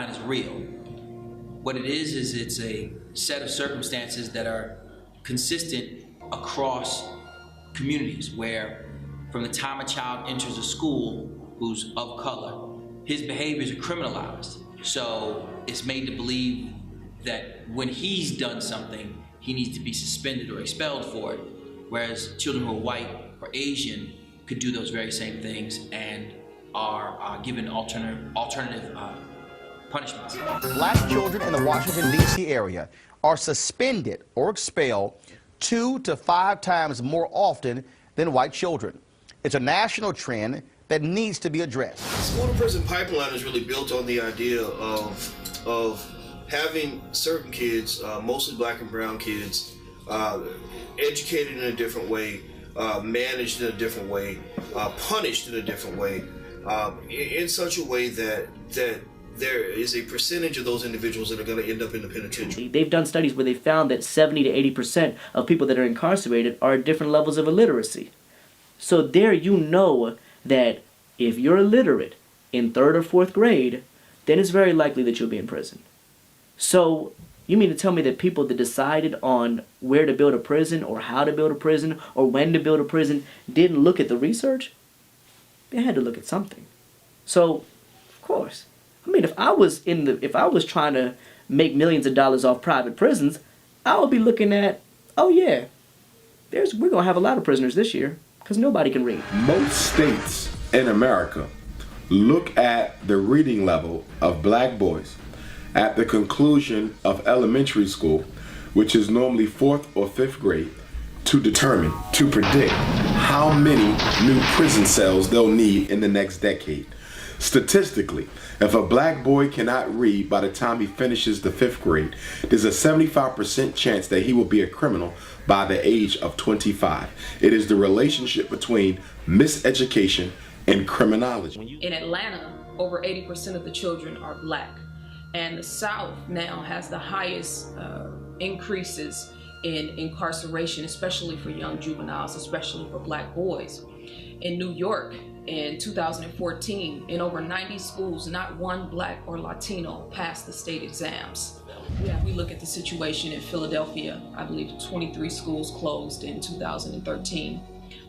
pipeline is real. What it is it's a set of circumstances that are consistent across communities where from the time a child enters a school who's of color, his behaviors are criminalized. So it's made to believe that when he's done something, he needs to be suspended or expelled for it, whereas children who are white or Asian could do those very same things and are given alternative punishments. Black children in the Washington, D.C. area are suspended or expelled 2 to 5 times more often than white children. It's a national trend that needs to be addressed. School to prison pipeline is really built on the idea of having certain kids, mostly black and brown kids, educated in a different way, managed in a different way, punished in a different way, in such a way that there is a percentage of those individuals that are going to end up in the penitentiary. They've done studies where they found that 70 to 80% of people that are incarcerated are at different levels of illiteracy. So there you know that if you're illiterate in 3rd or 4th grade, then it's very likely that you'll be in prison. So you mean to tell me that people that decided on where to build a prison or how to build a prison or when to build a prison didn't look at the research? They had to look at something. So, of course, I mean, if I was trying to make millions of dollars off private prisons, I would be looking at, oh yeah, we're gonna have a lot of prisoners this year because nobody can read. Most states in America look at the reading level of black boys at the conclusion of elementary school, which is normally 4th or 5th grade, to determine, to predict how many new prison cells they'll need in the next decade. Statistically, if a black boy cannot read by the time he finishes the 5th grade, there's a 75% chance that he will be a criminal by the age of 25. It is the relationship between miseducation and criminology. In Atlanta, over 80% of the children are black, and the South now has the highest increases in incarceration, especially for young juveniles, especially for black boys. In New York, in 2014, in over 90 schools, not one black or Latino passed the state exams. We look at the situation in Philadelphia, I believe 23 schools closed in 2013.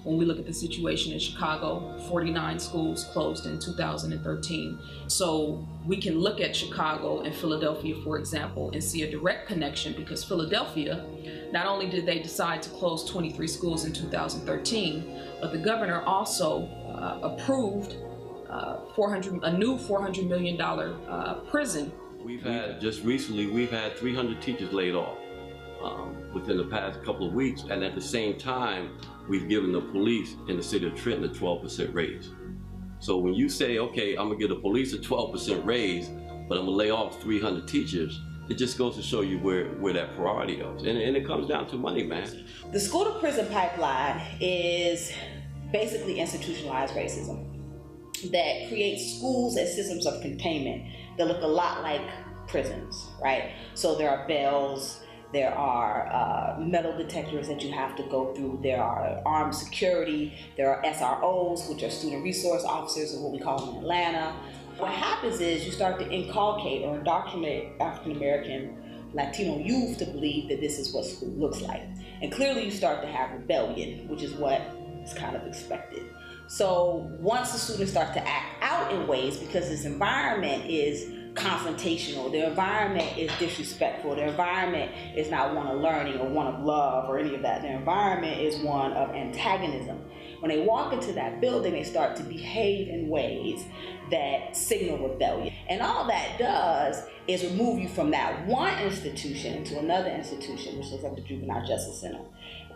When we look at the situation in Chicago, 49 schools closed in 2013. So we can look at Chicago and Philadelphia, for example, and see a direct connection, because Philadelphia, not only did they decide to close 23 schools in 2013, but the governor also approved a new $400 million prison. Just recently, we've had 300 teachers laid off within the past couple of weeks, and at the same time, we've given the police in the city of Trenton a 12% raise. So when you say, okay, I'm gonna give the police a 12% raise, but I'm gonna lay off 300 teachers, it just goes to show you where that priority is. And it comes down to money, man. The school to prison pipeline is basically institutionalized racism that creates schools as systems of containment that look a lot like prisons, right? So there are bells, there are metal detectors that you have to go through, there are armed security, there are SROs, which are student resource officers, or what we call them in Atlanta. What happens is you start to inculcate or indoctrinate African-American Latino youth to believe that this is what school looks like. And clearly you start to have rebellion, which is what is kind of expected. So once the students start to act out in ways, because this environment is confrontational, their environment is disrespectful, their environment is not one of learning or one of love or any of that, their environment is one of antagonism. When they walk into that building, they start to behave in ways that signal rebellion. And all that does is remove you from that one institution to another institution, which is like the Juvenile Justice Center.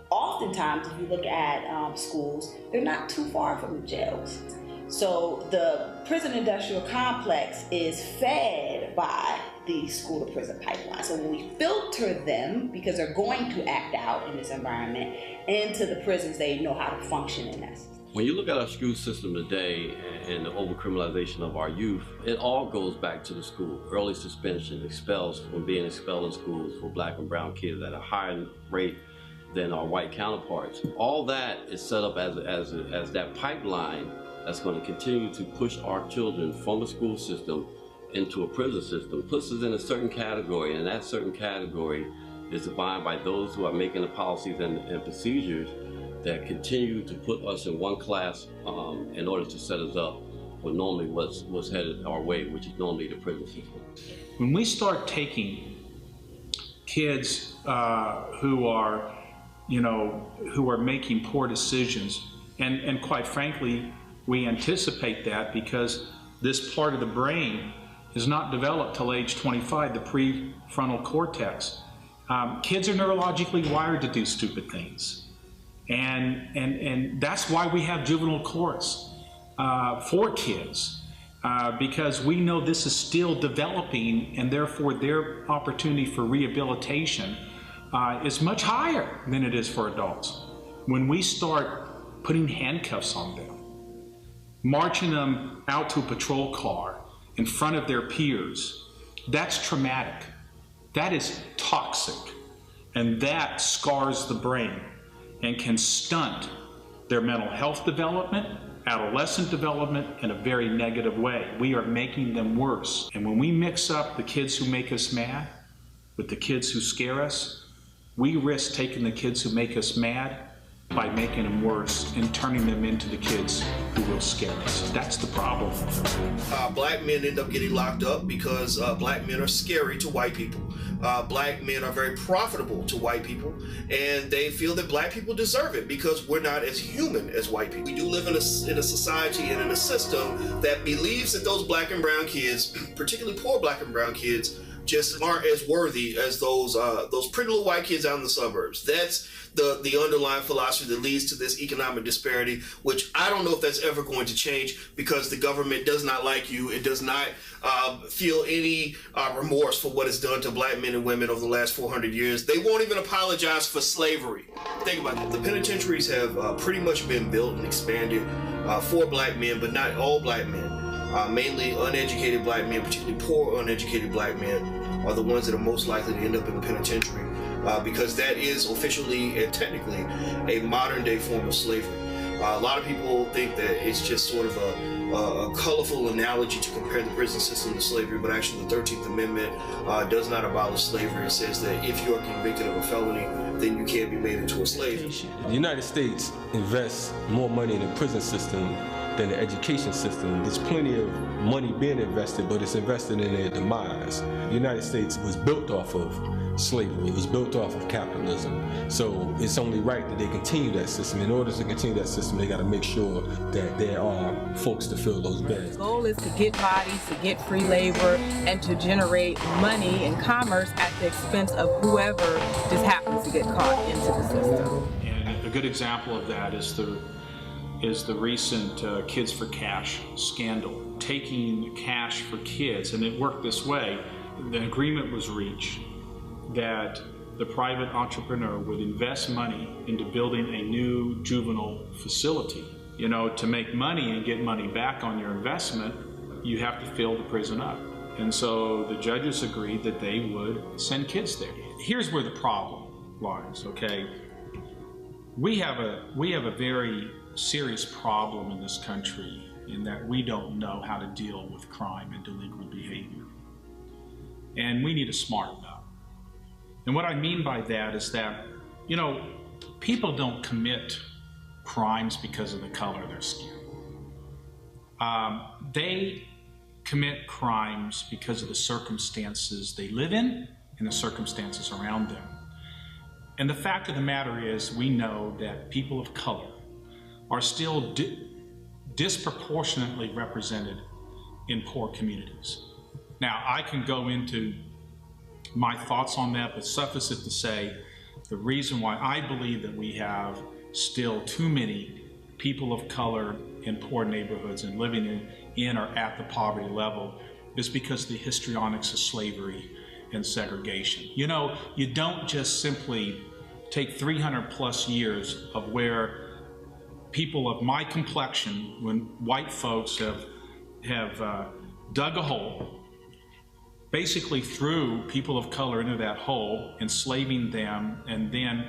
Oftentimes, if you look at schools, they're not too far from the jails. So the prison industrial complex is fed by the school to prison pipeline. So when we filter them, because they're going to act out in this environment, into the prisons, they know how to function in that system. When you look at our school system today and the overcriminalization of our youth, it all goes back to the school. Early suspension, expels from being expelled in schools for black and brown kids at a higher rate than our white counterparts. All that is set up as that pipeline that's going to continue to push our children from the school system into a prison system puts us in a certain category, and that certain category is defined by those who are making the policies and procedures that continue to put us in one class in order to set us up for normally what's headed our way, which is normally the prison system. When we start taking kids who are making poor decisions, and quite frankly, we anticipate that because this part of the brain is not developed till age 25, the prefrontal cortex. Kids are neurologically wired to do stupid things. And that's why we have juvenile courts for kids, because we know this is still developing, and therefore their opportunity for rehabilitation is much higher than it is for adults. When we start putting handcuffs on them, marching them out to a patrol car in front of their peers, that's traumatic. That is toxic, and that scars the brain and can stunt their mental health development, adolescent development in a very negative way. We are making them worse. And when we mix up the kids who make us mad with the kids who scare us, we risk taking the kids who make us mad by making them worse and turning them into the kids who will scare us. That's the problem. Black men end up getting locked up because black men are scary to white people. Black men are very profitable to white people, and they feel that black people deserve it because we're not as human as white people. We do live in a society and in a system that believes that those black and brown kids, particularly poor black and brown kids, just aren't as worthy as those pretty little white kids out in the suburbs. That's the underlying philosophy that leads to this economic disparity, which I don't know if that's ever going to change because the government does not like you. It does not feel any remorse for what it's done to black men and women over the last 400 years. They won't even apologize for slavery. Think about it. The penitentiaries have pretty much been built and expanded for black men, but not all black men. Mainly uneducated black men, particularly poor uneducated black men, are the ones that are most likely to end up in the penitentiary because that is officially and technically a modern day form of slavery. A lot of people think that it's just sort of a colorful analogy to compare the prison system to slavery, but actually the 13th Amendment does not abolish slavery. It says that if you are convicted of a felony, then you can't be made into a slave. The United States invests more money in the prison system than the education system. There's plenty of money being invested, but it's invested in their demise. The United States was built off of slavery. It was built off of capitalism. So it's only right that they continue that system. In order to continue that system, they got to make sure that there are folks to fill those beds. The goal is to get bodies, to get free labor, and to generate money and commerce at the expense of whoever just happens to get caught into the system. And a good example of that is the recent Kids for Cash scandal. Taking cash for kids, and it worked this way. The agreement was reached that the private entrepreneur would invest money into building a new juvenile facility. You know, to make money and get money back on your investment, you have to fill the prison up. And so the judges agreed that they would send kids there. Here's where the problem lies, okay? We have a very serious problem in this country in that we don't know how to deal with crime and delinquent behavior. And we need to smarten up. And what I mean by that is that, you know, people don't commit crimes because of the color of their skin. They commit crimes because of the circumstances they live in and the circumstances around them. And the fact of the matter is, we know that people of color are still disproportionately represented in poor communities. Now, I can go into my thoughts on that, but suffice it to say, the reason why I believe that we have still too many people of color in poor neighborhoods and living in or at the poverty level is because of the histrionics of slavery and segregation. You know, you don't just simply take 300 plus years of where people of my complexion, when white folks have dug a hole, basically threw people of color into that hole, enslaving them, and then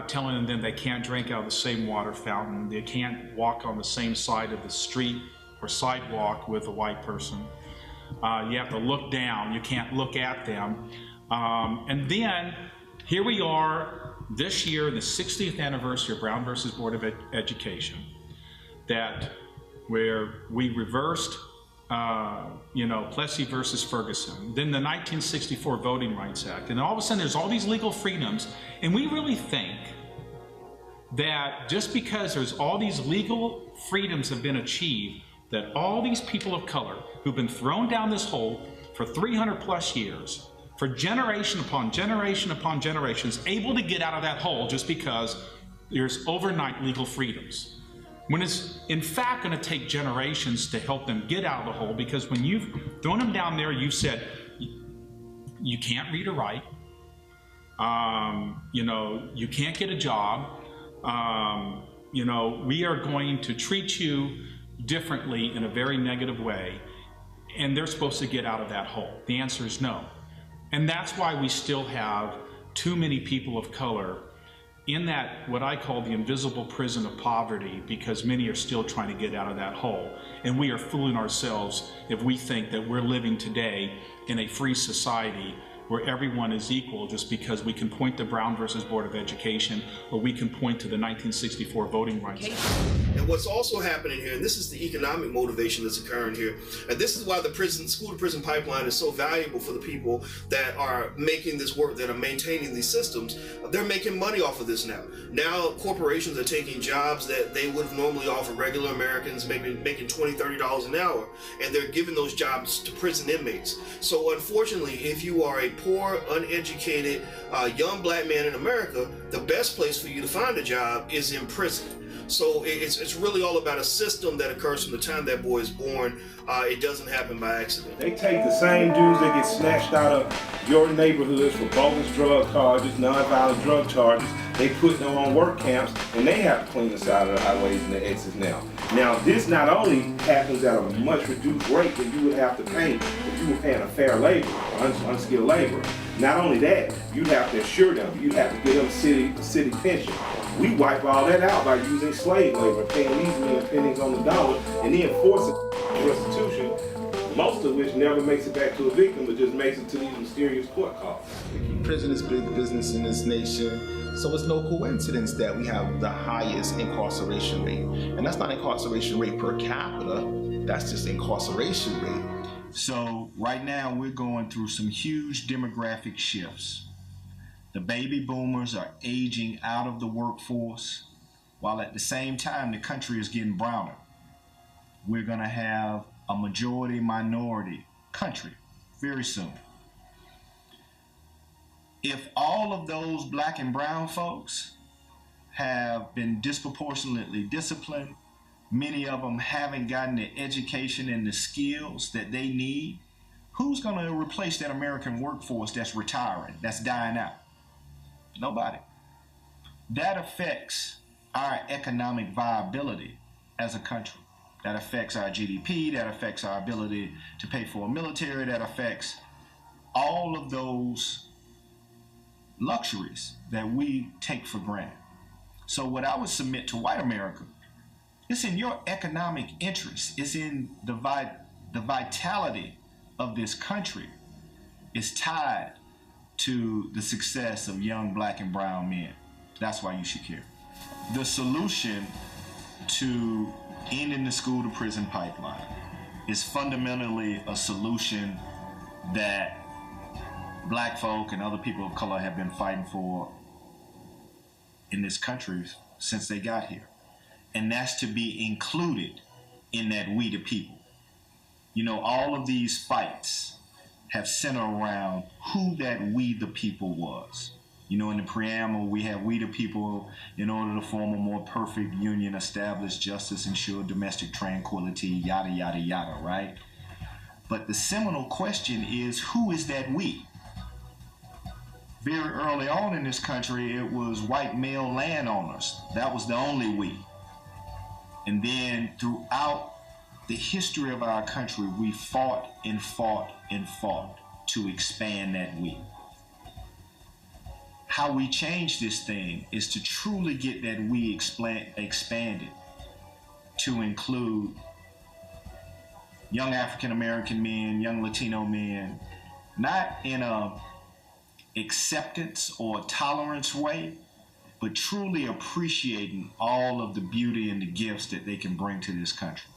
telling them they can't drink out of the same water fountain, they can't walk on the same side of the street or sidewalk with a white person. You have to look down. You can't look at them. And then here we are this year, the 60th anniversary of Brown versus Board of Education, where we reversed, Plessy versus Ferguson, then the 1964 Voting Rights Act, and all of a sudden there's all these legal freedoms, and we really think that just because there's all these legal freedoms have been achieved, that all these people of color who've been thrown down this hole for 300 plus years, for generation upon generation upon generations, able to get out of that hole just because there's overnight legal freedoms. When it's in fact going to take generations to help them get out of the hole, because when you've thrown them down there, you've said, you can't read or write, you can't get a job, we are going to treat you differently in a very negative way, and they're supposed to get out of that hole. The answer is no. And that's why we still have too many people of color in that, what I call the invisible prison of poverty, because many are still trying to get out of that hole. And we are fooling ourselves if we think that we're living today in a free society where everyone is equal just because we can point to Brown versus Board of Education, or we can point to the 1964 Voting Rights Act. And what's also happening here, and this is the economic motivation that's occurring here, and this is why the school-to-prison pipeline is so valuable for the people that are making this work, that are maintaining these systems. They're making money off of this now. Now corporations are taking jobs that they would have normally offered regular Americans, maybe making $20, $30 an hour, and they're giving those jobs to prison inmates. So unfortunately, if you are a poor, uneducated, young black man in America, the best place for you to find a job is in prison. So it's really all about a system that occurs from the time that boy is born. It doesn't happen by accident. They take the same dudes that get snatched out of your neighborhoods for bogus drug charges, nonviolent drug charges. They put them on work camps, and they have to clean the side of the highways and the exits now. Now, this not only happens at a much reduced rate than you would have to pay if you were paying a fair labor, unskilled labor. Not only that, you'd have to assure them, you'd have to give them city pension. We wipe all that out by using slave labor, paying these men pennies on the dollar, and then forcing restitution, most of which never makes it back to a victim, but just makes it to these mysterious court costs. Prison is big business in this nation, so it's no coincidence that we have the highest incarceration rate. And that's not incarceration rate per capita, that's just incarceration rate. So right now we're going through some huge demographic shifts. The baby boomers are aging out of the workforce, while at the same time the country is getting browner. We're going to have a majority-minority country very soon. If all of those black and brown folks have been disproportionately disciplined, many of them haven't gotten the education and the skills that they need, who's going to replace that American workforce that's retiring, that's dying out? Nobody. That affects our economic viability as a country. That affects our GDP, that affects our ability to pay for a military, that affects all of those luxuries that we take for granted. So what I would submit to white America, it's in your economic interest, it's in the vitality of this country is tied to the success of young black and brown men. That's why you should care. The solution to ending the school to prison pipeline is fundamentally a solution that black folk and other people of color have been fighting for in this country since they got here. And that's to be included in that we the people. You know, all of these fights have centered around who that we the people was. You know, in the preamble, we have we the people in order to form a more perfect union, establish justice, ensure domestic tranquility, yada, yada, yada, right? But the seminal question is, who is that we? Very early on in this country, it was white male landowners. That was the only we. And then throughout the history of our country, we fought and fought and fought to expand that we. How we change this thing is to truly get that we expanded to include young African American men, young Latino men, not in a acceptance or tolerance way, but truly appreciating all of the beauty and the gifts that they can bring to this country.